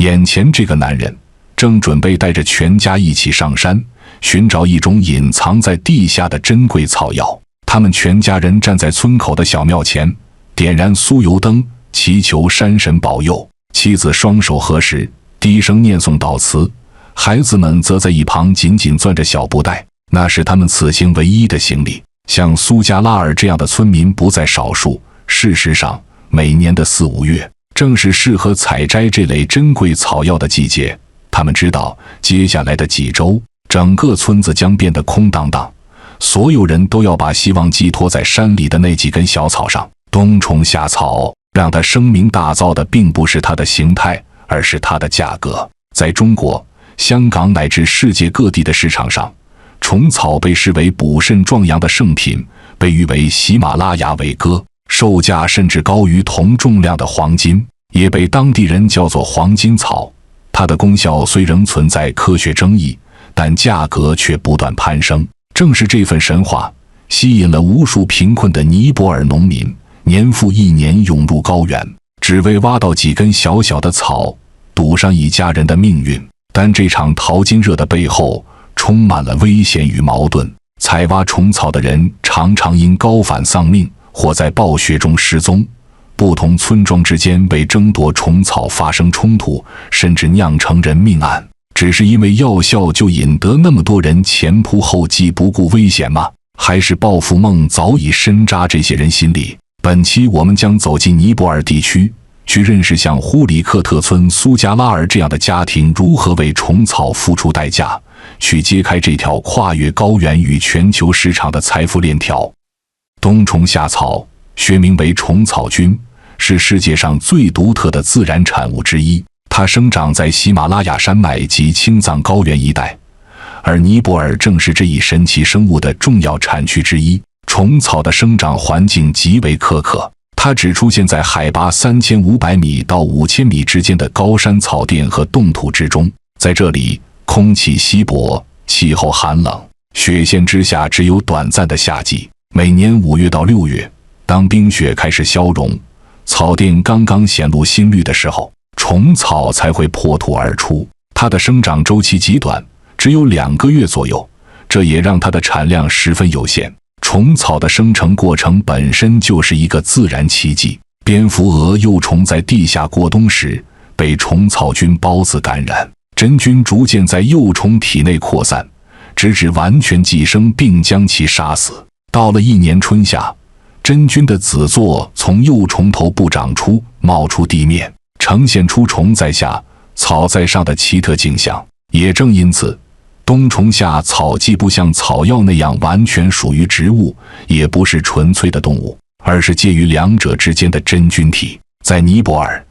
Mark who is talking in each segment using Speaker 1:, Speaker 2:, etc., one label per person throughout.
Speaker 1: 眼前这个男人正准备带着全家一起上山，寻找一种隐藏在地下的珍贵草药。他们全家人站在村口的小庙前，点燃酥油灯，祈求山神保佑。妻子双手合十，低声念诵祷词，孩子们则在一旁紧紧攥着小布袋，那是他们此行唯一的行李。像苏加拉尔这样的村民不在少数。事实上，每年的4、5月正是适合采摘这类珍贵草药的季节。他们知道，接下来的几周，整个村子将变得空荡荡，所有人都要把希望寄托在山里的那几根小草上。冬虫夏草让它声名大噪的并不是它的形态，而是它的价格。在中国、香港乃至世界各地的市场上，虫草被视为补肾壮阳的圣品，被誉为喜马拉雅伟哥，售价甚至高于同重量的黄金，也被当地人叫做黄金草。它的功效虽仍存在科学争议，但价格却不断攀升。正是这份神话吸引了无数贫困的尼泊尔农民，年复一年涌入高原，只为挖到几根小小的草，赌上一家人的命运。但这场淘金热的背后充满了危险与矛盾。采挖虫草的人常常因高反丧命，或在暴雪中失踪。不同村庄之间为争夺虫草发生冲突，甚至酿成人命案。只是因为药效就引得那么多人前仆后继，不顾危险吗？还是报复梦早已深扎这些人心里？本期我们将走进尼泊尔地区，去认识像呼里克特村苏加拉尔这样的家庭如何为虫草付出代价，去揭开这条跨越高原与全球市场的财富链条。冬虫夏草学名为虫草菌，是世界上最独特的自然产物之一。它生长在喜马拉雅山脉及青藏高原一带，而尼泊尔正是这一神奇生物的重要产区之一。虫草的生长环境极为苛刻，它只出现在海拔3500米到5000米之间的高山草甸和冻土之中。在这里，空气稀薄，气候寒冷，雪线之下只有短暂的夏季。每年5月到6月，当冰雪开始消融，草甸刚刚显露新绿的时候，虫草才会破土而出。它的生长周期极短，只有2个月左右，这也让它的产量十分有限。虫草的生成过程本身就是一个自然奇迹。蝙蝠蛾幼虫在地下过冬时，被虫草菌孢子感染，真菌逐渐在幼虫体内扩散，直至完全寄生并将其杀死。到了1年春夏，真菌的子座从幼虫头部长出，冒出地面，呈现出虫在下，草在上的奇特景象。也正因此，冬虫夏草既不像草药那样完全属于植物，也不是纯粹的动物，而是介于两者之间的真菌体。在尼泊尔，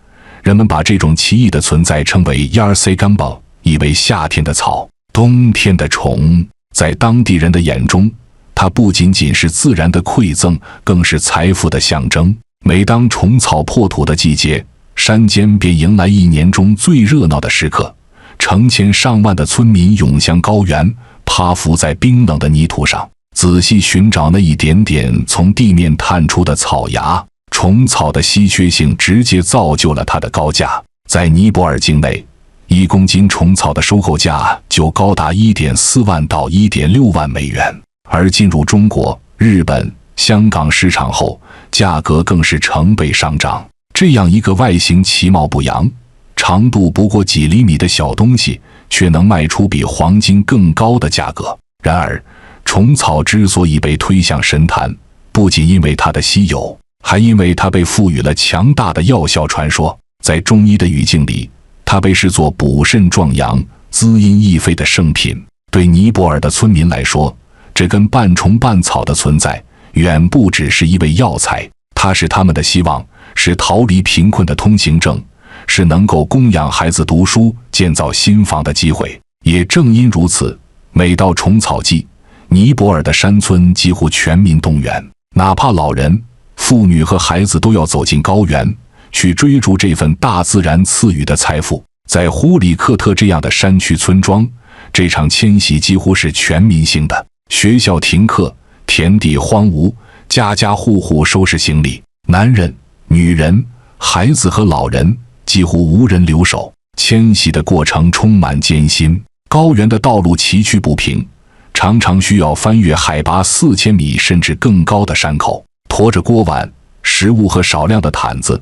Speaker 1: 人们把这种奇异的存在称为 Yarse Gamba， 意为夏天的草，冬天的虫。在当地人的眼中，它不仅仅是自然的馈赠，更是财富的象征。每当虫草破土的季节，山间便迎来1年中最热闹的时刻。成千上万的村民涌向高原，趴伏在冰冷的泥土上，仔细寻找那一点点从地面探出的草芽。虫草的稀缺性直接造就了它的高价。在尼泊尔境内，1公斤虫草的收购价就高达 1.4 万到 1.6 万美元，而进入中国、日本、香港市场后，价格更是成倍上涨。这样一个外形其貌不扬，长度不过几厘米的小东西，却能卖出比黄金更高的价格。然而，虫草之所以被推向神坛，不仅因为它的稀有，还因为它被赋予了强大的药效传说。在中医的语境里，它被视作补肾壮阳、滋阴益肺的圣品。对尼泊尔的村民来说，这根半虫半草的存在，远不只是一味药材，它是他们的希望，是逃离贫困的通行证，是能够供养孩子读书、建造新房的机会。也正因如此，每到虫草季，尼泊尔的山村几乎全民动员，哪怕老人、妇女和孩子都要走进高原，去追逐这份大自然赐予的财富。在呼里克特这样的山区村庄，这场迁徙几乎是全民性的。学校停课，田地荒芜，家家户户收拾行李，男人、女人、孩子和老人几乎无人留守。迁徙的过程充满艰辛，高原的道路崎岖不平，常常需要翻越海拔4000米甚至更高的山口，驮着锅碗、食物和少量的毯子。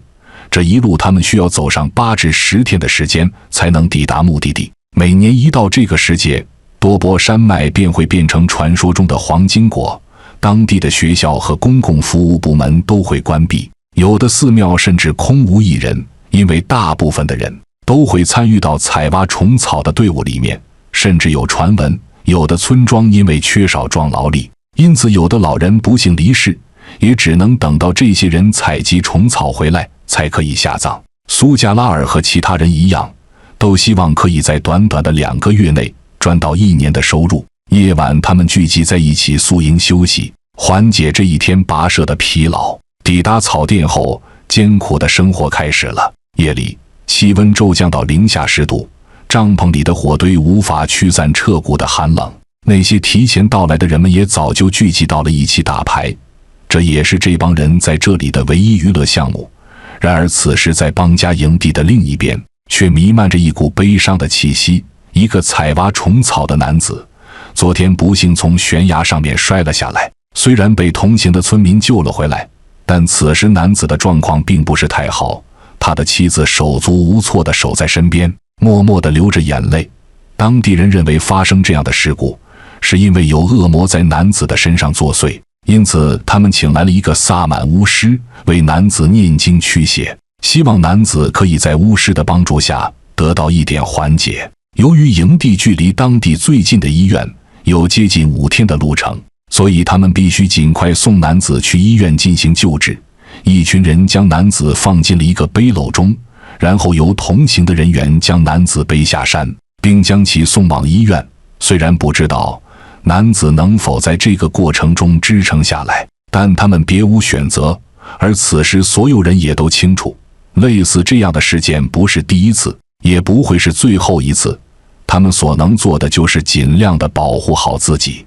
Speaker 1: 这一路他们需要走上8至10天的时间才能抵达目的地。每年一到这个时节，多波山脉便会变成传说中的黄金国，当地的学校和公共服务部门都会关闭，有的寺庙甚至空无一人，因为大部分的人都会参与到采挖虫草的队伍里面。甚至有传闻，有的村庄因为缺少壮劳力，因此有的老人不幸离世，也只能等到这些人采集虫草回来才可以下葬。苏加拉尔和其他人一样，都希望可以在短短的2个月内赚到1年的收入。夜晚他们聚集在一起宿营休息，缓解这一天跋涉的疲劳。抵达草甸后，艰苦的生活开始了。夜里气温骤降到零下10度，帐篷里的火堆无法驱散彻骨的寒冷。那些提前到来的人们也早就聚集到了一起打牌，这也是这帮人在这里的唯一娱乐项目。然而此时在邦家营地的另一边，却弥漫着一股悲伤的气息。一个采挖虫草的男子昨天不幸从悬崖上面摔了下来，虽然被同行的村民救了回来，但此时男子的状况并不是太好。他的妻子手足无措地守在身边，默默地流着眼泪。当地人认为发生这样的事故是因为有恶魔在男子的身上作祟，因此他们请来了一个萨满巫师为男子念经驱邪，希望男子可以在巫师的帮助下得到一点缓解。由于营地距离当地最近的医院有接近5天的路程，所以他们必须尽快送男子去医院进行救治。一群人将男子放进了一个背篓中，然后由同行的人员将男子背下山，并将其送往医院。虽然不知道男子能否在这个过程中支撑下来，但他们别无选择。而此时所有人也都清楚，类似这样的事件不是第一次，也不会是最后一次。他们所能做的就是尽量地保护好自己。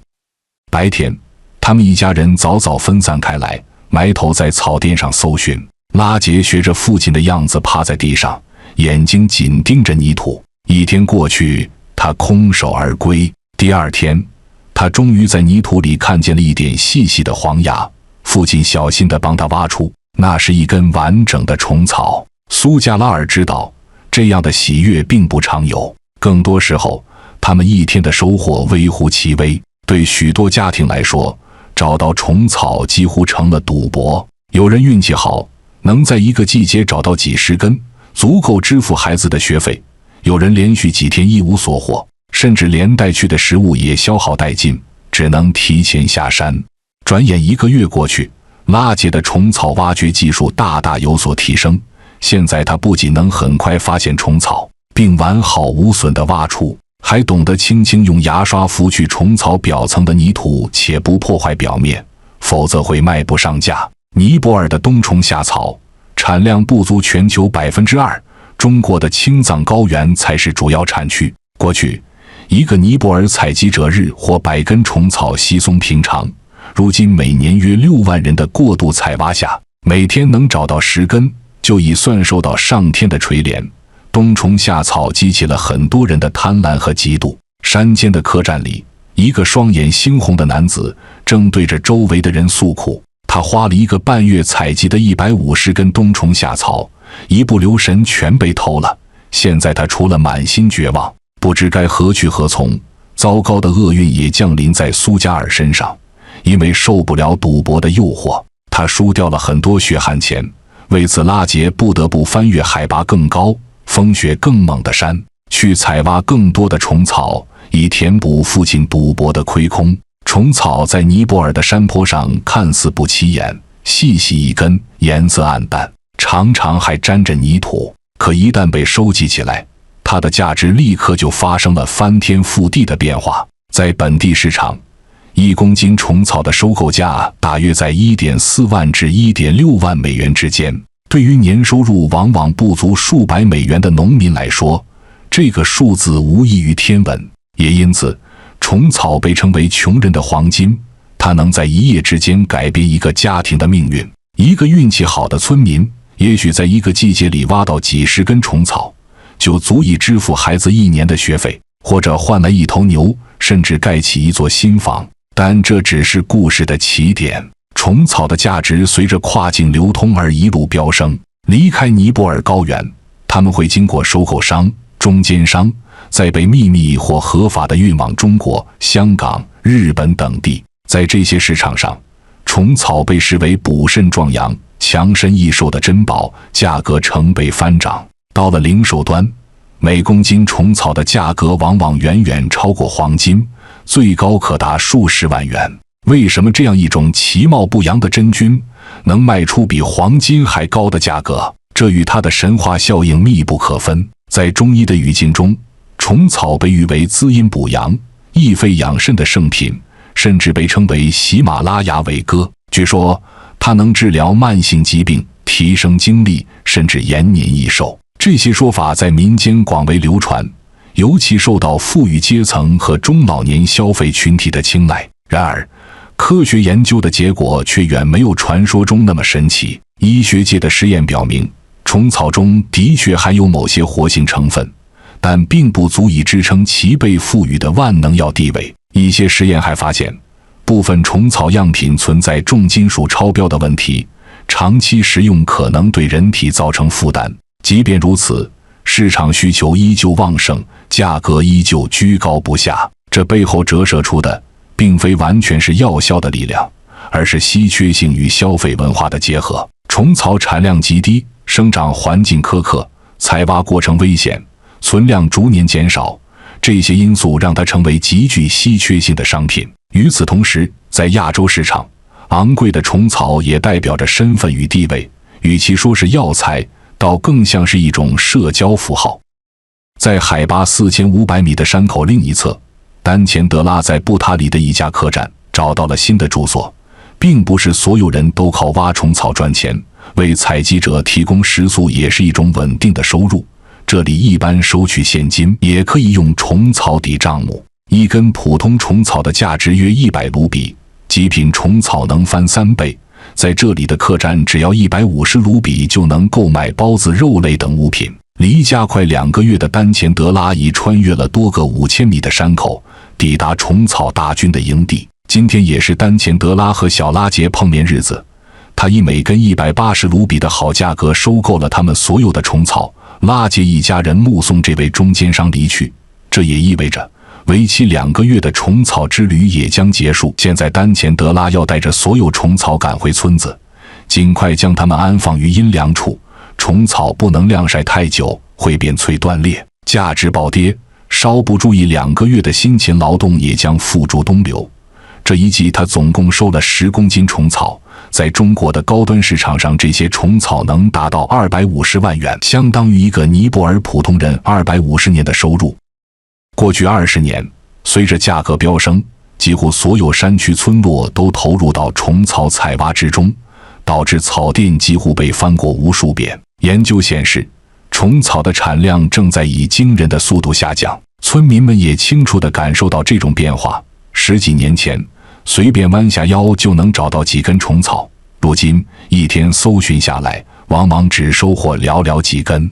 Speaker 1: 白天，他们一家人早早分散开来，埋头在草甸上搜寻。拉杰学着父亲的样子趴在地上，眼睛紧盯着泥土。一天过去，他空手而归。第2天，他终于在泥土里看见了一点细细的黄芽。父亲小心地帮他挖出，那是一根完整的虫草。苏加拉尔知道，这样的喜悦并不常有，更多时候，他们一天的收获微乎其微。对许多家庭来说，找到虫草几乎成了赌博。有人运气好，能在一个季节找到几10根，足够支付孩子的学费；有人连续几天一无所获，甚至连带去的食物也消耗殆尽，只能提前下山。转眼1个月过去，拉杰的虫草挖掘技术大大有所提升。现在他不仅能很快发现虫草，并完好无损地挖出，还懂得轻轻用牙刷拂去虫草表层的泥土，且不破坏表面，否则会卖不上价。尼泊尔的冬虫夏草产量不足全球2%，中国的青藏高原才是主要产区。过去，一个尼泊尔采集者日获100根虫草稀松平常，如今每年约6万人的过度采挖下，每天能找到10根，就已算受到上天的垂怜。冬虫夏草激起了很多人的贪婪和嫉妒。山间的客栈里，一个双眼猩红的男子正对着周围的人诉苦。他花了1个半月采集的150根冬虫夏草，一不留神全被偷了。现在他除了满心绝望，不知该何去何从。糟糕的厄运也降临在苏加尔身上，因为受不了赌博的诱惑，他输掉了很多血汗钱。为此，拉杰不得不翻越海拔更高、风雪更猛的山，去采挖更多的虫草，以填补父亲赌博的亏空。虫草在尼泊尔的山坡上看似不起眼，细细一根，颜色暗淡，常常还沾着泥土。可一旦被收集起来，它的价值立刻就发生了翻天覆地的变化。在本地市场，1公斤虫草的收购价大约在1.4万至1.6万美元之间。对于年收入往往不足数百美元的农民来说，这个数字无异于天文。也因此，虫草被称为穷人的黄金，它能在一夜之间改变一个家庭的命运。一个运气好的村民，也许在一个季节里挖到几10根虫草，就足以支付孩子1年的学费，或者换来1头牛，甚至盖起一座新房。但这只是故事的起点。虫草的价值随着跨境流通而一路飙升。离开尼泊尔高原，他们会经过收购商、中间商，再被秘密或合法的运往中国、香港、日本等地。在这些市场上，虫草被视为补肾壮阳、强身益寿的珍宝，价格成倍翻涨。到了零售端，每公斤虫草的价格往往远远超过黄金，最高可达数十万元。为什么这样一种其貌不扬的真菌能卖出比黄金还高的价格？这与它的神话效应密不可分。在中医的语境中，虫草被誉为滋阴补阳、益肺养肾的圣品，甚至被称为喜马拉雅伟哥。据说它能治疗慢性疾病、提升精力，甚至延年益寿。这些说法在民间广为流传，尤其受到富裕阶层和中老年消费群体的青睐。然而，科学研究的结果却远没有传说中那么神奇。医学界的实验表明，虫草中的确含有某些活性成分，但并不足以支撑其被赋予的万能药地位。一些实验还发现，部分虫草样品存在重金属超标的问题，长期食用可能对人体造成负担。即便如此，市场需求依旧旺盛，价格依旧居高不下。这背后折射出的并非完全是药效的力量，而是稀缺性与消费文化的结合。虫草产量极低，生长环境苛刻，采挖过程危险，存量逐年减少，这些因素让它成为极具稀缺性的商品。与此同时，在亚洲市场，昂贵的虫草也代表着身份与地位，与其说是药材，倒更像是一种社交符号。在海拔4500米的山口另一侧，丹前德拉在布塔里的一家客栈找到了新的住所。并不是所有人都靠挖虫草赚钱，为采集者提供食宿也是一种稳定的收入。这里一般收取现金，也可以用虫草抵账目。一根普通虫草的价值约100卢比，极品虫草能翻3倍。在这里的客栈只要150卢比就能购买包子、肉类等物品。离家快2个月的丹前德拉已穿越了多个5000米的山口，抵达虫草大军的营地。今天也是丹前德拉和小拉杰碰面日子，他以每根180卢比的好价格收购了他们所有的虫草。拉杰一家人目送这位中间商离去，这也意味着为期2个月的虫草之旅也将结束。现在丹前德拉要带着所有虫草赶回村子，尽快将它们安放于阴凉处。虫草不能晾晒太久，会变脆断裂，价值暴跌。稍不注意，2个月的辛勤劳动也将付诸东流。这一季他总共收了10公斤虫草，在中国的高端市场上，这些虫草能达到250万元，相当于一个尼泊尔普通人250年的收入。过去20年，随着价格飙升，几乎所有山区村落都投入到虫草采挖之中，导致草甸几乎被翻过无数遍。研究显示，虫草的产量正在以惊人的速度下降，村民们也清楚地感受到这种变化。10几年前，随便弯下腰就能找到几根虫草，如今一天搜寻下来，往往只收获寥寥几根。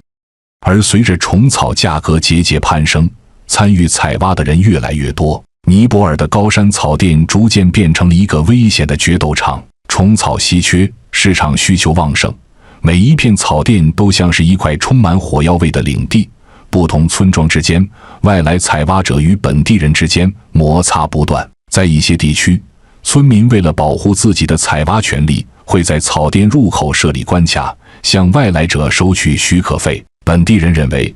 Speaker 1: 而随着虫草价格节节攀升，参与采挖的人越来越多，尼泊尔的高山草甸逐渐变成了一个危险的决斗场。虫草稀缺，市场需求旺盛，每一片草甸都像是一块充满火药味的领地。不同村庄之间，外来采挖者与本地人之间摩擦不断。在一些地区，村民为了保护自己的采挖权利，会在草甸入口设立关卡，向外来者收取许可费。本地人认为，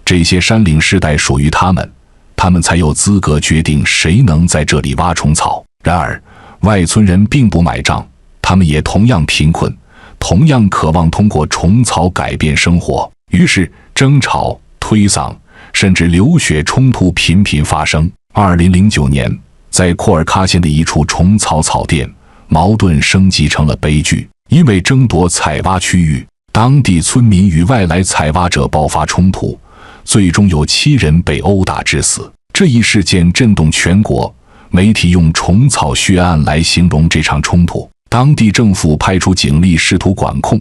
Speaker 1: 这些山岭世代属于他们，他们才有资格决定谁能在这里挖虫草。然而，外村人并不买账，他们也同样贫困，同样渴望通过虫草改变生活。于是，争吵、推搡，甚至流血冲突频频发生。2009年，在库尔喀县的一处虫草草甸，矛盾升级成了悲剧。因为争夺采挖区域，当地村民与外来采挖者爆发冲突，最终有7人被殴打致死。这一事件震动全国，媒体用虫草血案来形容这场冲突。当地政府派出警力试图管控，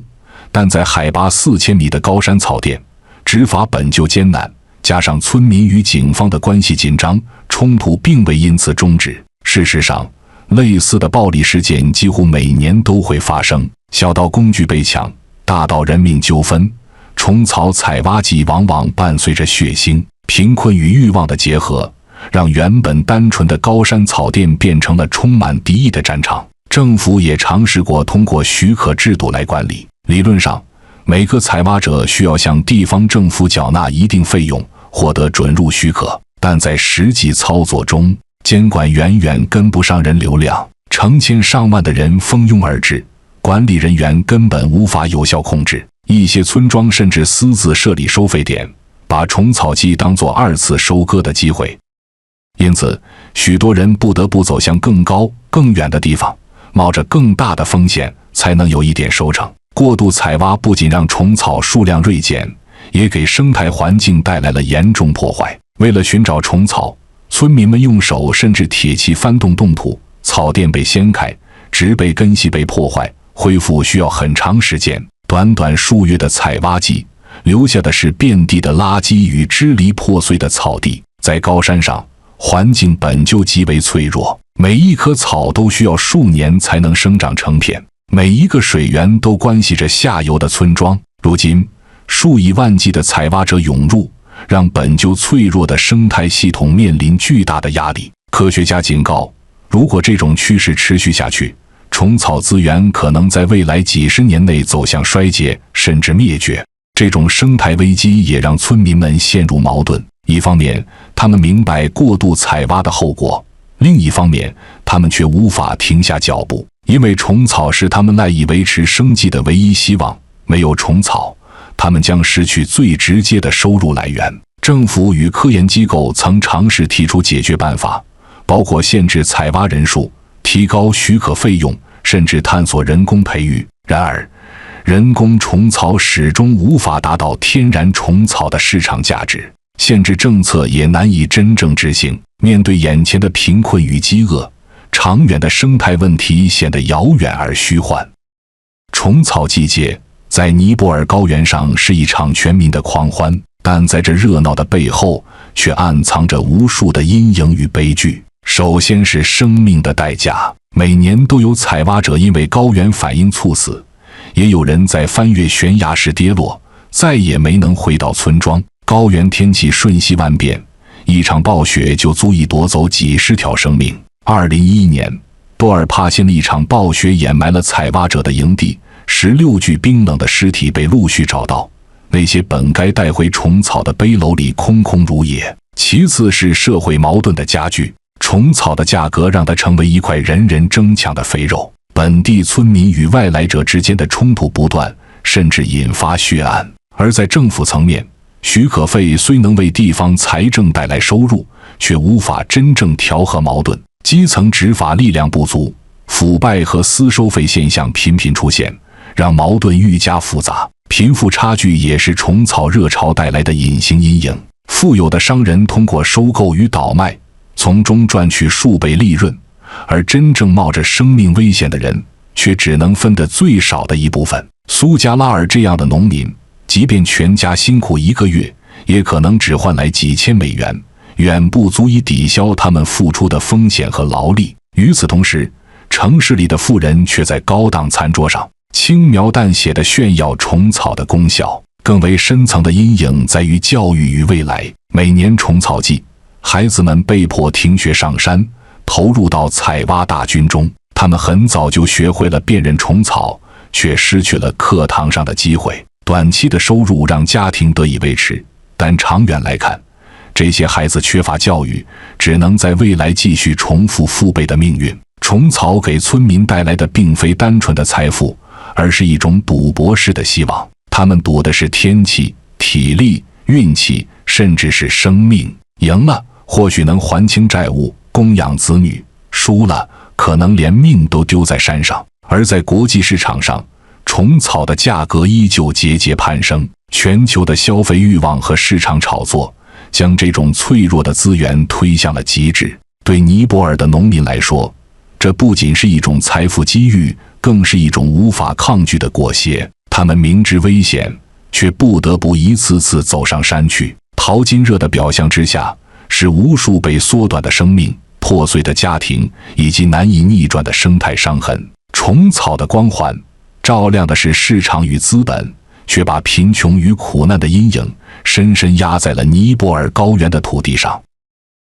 Speaker 1: 但在海拔4000米的高山草甸，执法本就艰难，加上村民与警方的关系紧张，冲突并未因此终止。事实上，类似的暴力事件几乎每年都会发生，小到工具被抢，大到人命纠纷。虫草采挖季往往伴随着血腥、贫困与欲望的结合，让原本单纯的高山草甸变成了充满敌意的战场。政府也尝试过通过许可制度来管理。理论上，每个采挖者需要向地方政府缴纳一定费用，获得准入许可，但在实际操作中，监管远远跟不上人流量，成千上万的人蜂拥而至，管理人员根本无法有效控制。一些村庄甚至私自设立收费点，把虫草季当作二次收割的机会。因此，许多人不得不走向更高、更远的地方，冒着更大的风险，才能有一点收成。过度采挖不仅让虫草数量锐减，也给生态环境带来了严重破坏。为了寻找虫草，村民们用手甚至铁器翻动冻土，草甸被掀开，植被根系被破坏，恢复需要很长时间。短短数月的采挖季，留下的是遍地的垃圾与支离破碎的草地。在高山上，环境本就极为脆弱，每一棵草都需要数年才能生长成片，每一个水源都关系着下游的村庄。如今，数以万计的采挖者涌入，让本就脆弱的生态系统面临巨大的压力。科学家警告，如果这种趋势持续下去，虫草资源可能在未来几十年内走向衰竭，甚至灭绝。这种生态危机也让村民们陷入矛盾。一方面，他们明白过度采挖的后果；另一方面，他们却无法停下脚步，因为虫草是他们赖以维持生计的唯一希望。没有虫草，他们将失去最直接的收入来源。政府与科研机构曾尝试提出解决办法，包括限制采挖人数、提高许可费用，甚至探索人工培育。然而，人工虫草始终无法达到天然虫草的市场价值，限制政策也难以真正执行。面对眼前的贫困与饥饿，长远的生态问题显得遥远而虚幻。虫草季节在尼泊尔高原上是一场全民的狂欢，但在这热闹的背后，却暗藏着无数的阴影与悲剧。首先是生命的代价，每年都有采挖者因为高原反应猝死，也有人在翻越悬崖时跌落，再也没能回到村庄。高原天气瞬息万变，一场暴雪就足以夺走几十条生命。2011年，多尔帕县的一场暴雪掩埋了采挖者的营地，16具冰冷的尸体被陆续找到，那些本该带回虫草的背篓里空空如也。其次是社会矛盾的加剧，虫草的价格让它成为一块人人争抢的肥肉，本地村民与外来者之间的冲突不断，甚至引发血案。而在政府层面，许可费虽能为地方财政带来收入，却无法真正调和矛盾。基层执法力量不足，腐败和私收费现象频频出现，让矛盾愈加复杂。贫富差距也是虫草热潮带来的隐形阴影。富有的商人通过收购与倒卖，从中赚取数倍利润，而真正冒着生命危险的人，却只能分得最少的一部分。苏加拉尔这样的农民，即便全家辛苦1个月，也可能只换来几千美元，远不足以抵消他们付出的风险和劳力。与此同时，城市里的富人却在高档餐桌上轻描淡写地炫耀虫草的功效。更为深层的阴影在于教育与未来。每年虫草季，孩子们被迫停学上山，投入到采挖大军中。他们很早就学会了辨认虫草，却失去了课堂上的机会。短期的收入让家庭得以维持，但长远来看，这些孩子缺乏教育，只能在未来继续重复父辈的命运。虫草给村民带来的并非单纯的财富，而是一种赌博式的希望。他们赌的是天气、体力、运气，甚至是生命。赢了，或许能还清债务，供养子女；输了，可能连命都丢在山上。而在国际市场上，虫草的价格依旧节节攀升。全球的消费欲望和市场炒作，将这种脆弱的资源推向了极致。对尼泊尔的农民来说，这不仅是一种财富机遇，更是一种无法抗拒的裹挟。他们明知危险，却不得不一次次走上山去。淘金热的表象之下，是无数被缩短的生命、破碎的家庭以及难以逆转的生态伤痕。虫草的光环照亮的是市场与资本，却把贫穷与苦难的阴影深深压在了尼泊尔高原的土地上。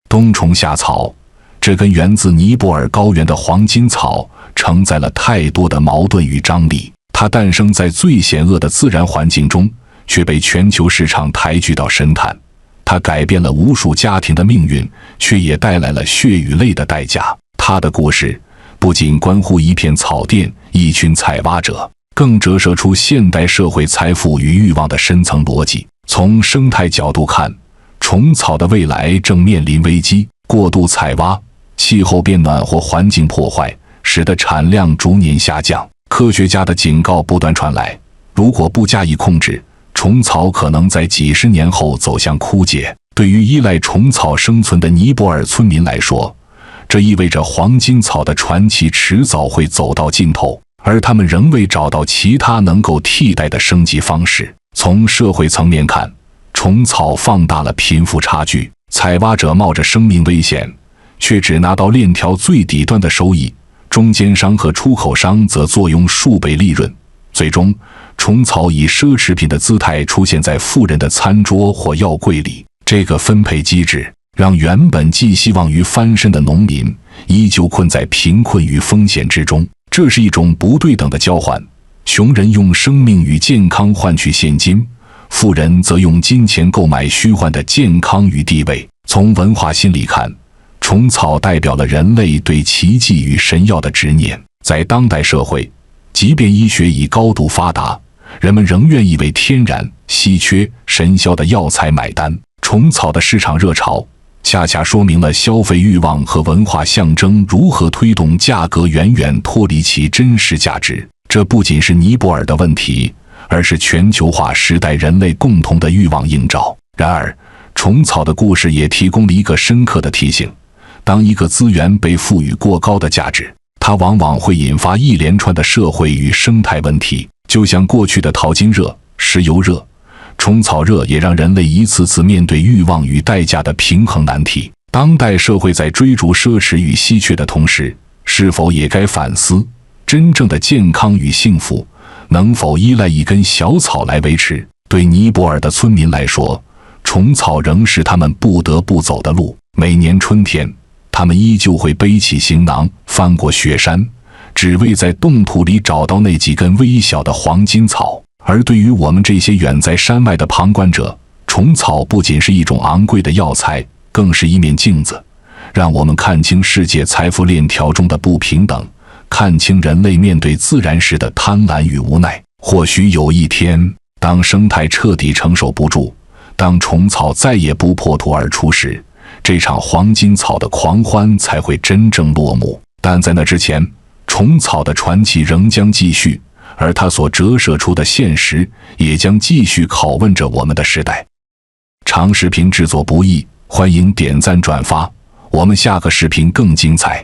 Speaker 1: 冬虫夏草，这根源自尼泊尔高原的黄金草，承载了太多的矛盾与张力。它诞生在最险恶的自然环境中，却被全球市场抬举到神坛。它改变了无数家庭的命运，却也带来了血与泪的代价。它的故事不仅关乎一片草甸、一群采挖者，更折射出现代社会财富与欲望的深层逻辑。从生态角度看，虫草的未来正面临危机。过度采挖、气候变暖或环境破坏，使得产量逐年下降。科学家的警告不断传来，如果不加以控制，虫草可能在几十年后走向枯竭。对于依赖虫草生存的尼泊尔村民来说，这意味着黄金草的传奇迟早会走到尽头，而他们仍未找到其他能够替代的生计方式。从社会层面看，虫草放大了贫富差距，采挖者冒着生命危险，却只拿到链条最底端的收益，中间商和出口商则坐拥数倍利润。最终，虫草以奢侈品的姿态出现在富人的餐桌或药柜里。这个分配机制让原本寄希望于翻身的农民依旧困在贫困与风险之中。这是一种不对等的交换，穷人用生命与健康换取现金，富人则用金钱购买虚幻的健康与地位。从文化心理看，虫草代表了人类对奇迹与神药的执念。在当代社会，即便医学已高度发达，人们仍愿意为天然、稀缺、神效的药材买单。虫草的市场热潮恰恰说明了消费欲望和文化象征如何推动价格远远脱离其真实价值。这不仅是尼泊尔的问题，而是全球化时代人类共同的欲望映照。然而，虫草的故事也提供了一个深刻的提醒：当一个资源被赋予过高的价值，它往往会引发一连串的社会与生态问题。就像过去的淘金热、石油热，虫草热也让人类一次次面对欲望与代价的平衡难题。当代社会在追逐奢侈与稀缺的同时，是否也该反思，真正的健康与幸福能否依赖一根小草来维持？对尼泊尔的村民来说，虫草仍是他们不得不走的路。每年春天，他们依旧会背起行囊，翻过雪山，只为在冻土里找到那几根微小的黄金草。而对于我们这些远在山外的旁观者，虫草不仅是一种昂贵的药材，更是一面镜子，让我们看清世界财富链条中的不平等，看清人类面对自然时的贪婪与无奈。或许有一天，当生态彻底承受不住，当虫草再也不破土而出时，这场黄金草的狂欢才会真正落幕。但在那之前，虫草的传奇仍将继续，而它所折射出的现实也将继续拷问着我们的时代。长视频制作不易，欢迎点赞转发，我们下个视频更精彩。